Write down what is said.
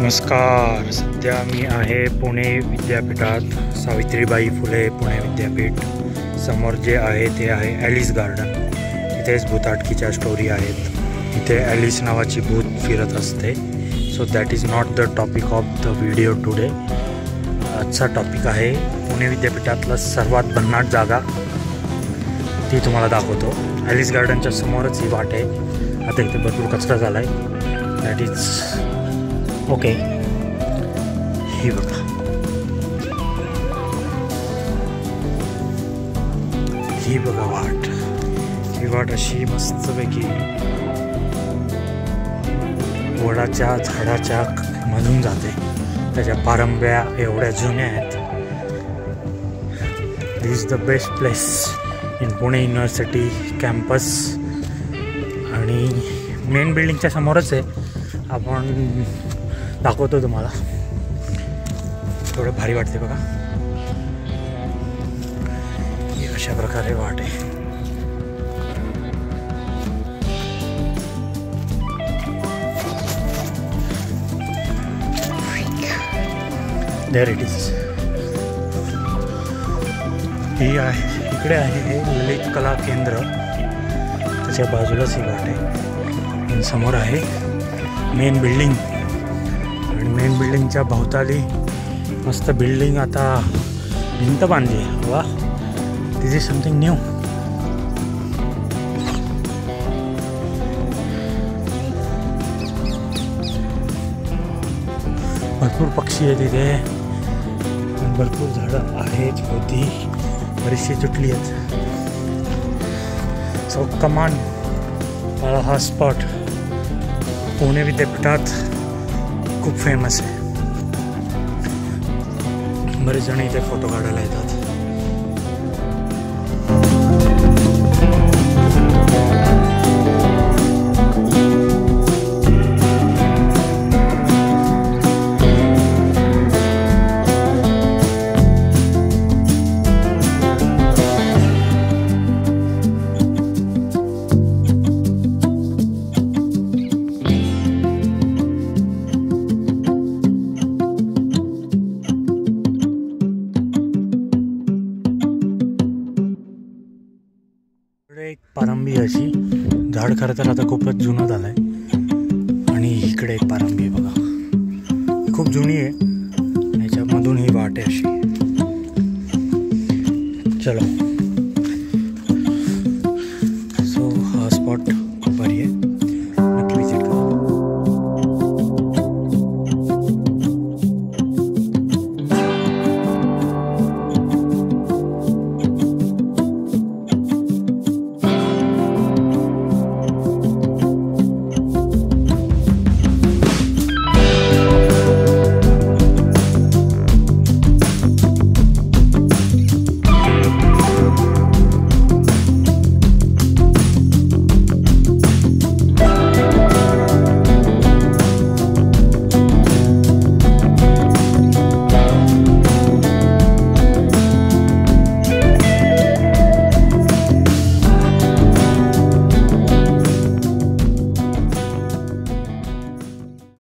नमस्कार. सध्या मी आहे पुणे विद्यापीठात, सावित्रीबाई फुले पुणे विद्यापीठ. समोर जे आहे ते आहे ॲलिस गार्डन. तिथेच भूताटकीच्या स्टोरी आहेत. तिथे ॲलिस नावाची भूत फिरत असते. So that is not the topic of the video today. आजचा टॉपिक आहे पुणे विद्यापीठातला सर्वात भन्नाट जागा, ती तुम्हाला दाखवतो. ॲलिस गार्डनच्या समोरच ही वाट आहे. आता इथे भरपूर कचरा झाला आहे. That is okay. ही बघा, ही बघा वाट. ही वाट अशी मस्तपैकी वडाच्या झाडाच्या मधून जाते. त्याच्या पारंब्या एवढ्या जुन्या आहेत. This is the best place in Pune university campus. आणि मेन बिल्डिंगच्या समोरच आहे. आपण दाखवतो तुम्हाला. थोडं भारी वाटते बघा. ही अशा प्रकारे वाट आहे. There it is. ही आहे, इकडे आहे हे ललित कला केंद्र. त्याच्या बाजूलाच ही वाट आहे. आणि समोर आहे मेन बिल्डिंग. आणि मेन बिल्डिंगच्या भोवताली मस्त बिल्डिंग आता भिंत बांधली आहे. वा, दिस इज समथिंग न्यू. भरपूर पक्षी आहेत तिथे. भरपूर झाडं आहेत. होती बरीचशी तुटली आहेत. सो कमान, हा स्पॉट पुणे विद्यापीठात खूप फेमस आहे. बरेच जण इथे फोटो काढायला येतात. एक पारंबी अशी झाड, खरं तर आता खूपच जुनं झालं आहे. आणि इकडे एक पारंबी आहे बघा, खूप जुनी आहे. याच्यामधून ही वाट आहे अशी. चलो.